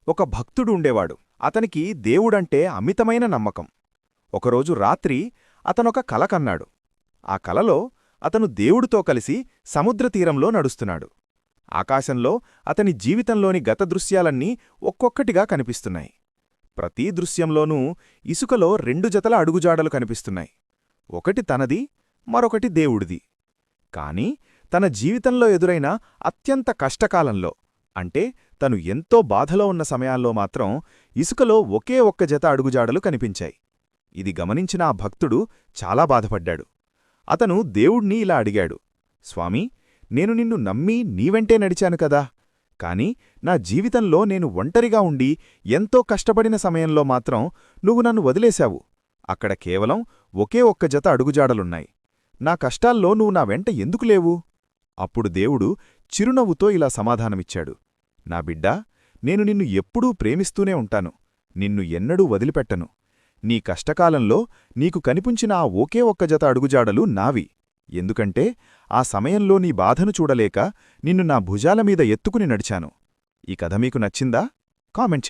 ఒక భక్తుడు ఉండేవాడు. అతనికి దేవుడంటే అమితమైన నమ్మకం. ఒకరోజు రాత్రి అతనొక కల కన్నాడు. ఆ కలలో అతను దేవుడితో కలిసి సముద్రతీరంలో నడుస్తున్నాడు. ఆకాశంలో అతని జీవితంలోని గత దృశ్యాలన్నీ ఒక్కొక్కటిగా కనిపిస్తున్నాయి. ప్రతీ దృశ్యంలోనూ ఇసుకలో 2 జతల అడుగుజాడలు కనిపిస్తున్నాయి. ఒకటి తనది, మరొకటి దేవుడిది. కాని తన జీవితంలో ఎదురైన అత్యంత కష్టకాలంలో, అంటే తను ఎంతో బాధలో ఉన్న సమయాల్లో మాత్రం ఇసుకలో ఒకే ఒక్క జత అడుగుజాడలు కనిపించాయి. ఇది గమనించిన ఆ భక్తుడు చాలా బాధపడ్డాడు. అతను దేవుణ్ణి ఇలా అడిగాడు, స్వామీ, నేను నిన్ను నమ్మి నీవెంటే నడిచాను కదా, కాని నా జీవితంలో నేను ఒంటరిగా ఉండి ఎంతో కష్టపడిన సమయంలో మాత్రం నువ్వు నన్ను వదిలేశావు. అక్కడ కేవలం ఒకే ఒక్క జత అడుగుజాడలున్నాయి. నా కష్టాల్లో నువ్వు నా వెంట ఎందుకు లేవు? అప్పుడు దేవుడు చిరునవ్వుతో ఇలా సమాధానమిచ్చాడు, నా బిడ్డా, నేను నిన్ను ఎప్పుడూ ప్రేమిస్తూనే ఉంటాను. నిన్ను ఎన్నడూ వదిలిపెట్టను. నీ కష్టకాలంలో నీకు కనిపించిన ఆ ఒకే ఒక్క జత అడుగుజాడలు నావి. ఎందుకంటే ఆ సమయంలో నీ బాధను చూడలేక నిన్ను నా భుజాలమీద ఎత్తుకుని నడిచాను. ఈ కథ మీకు నచ్చిందా? కామెంట్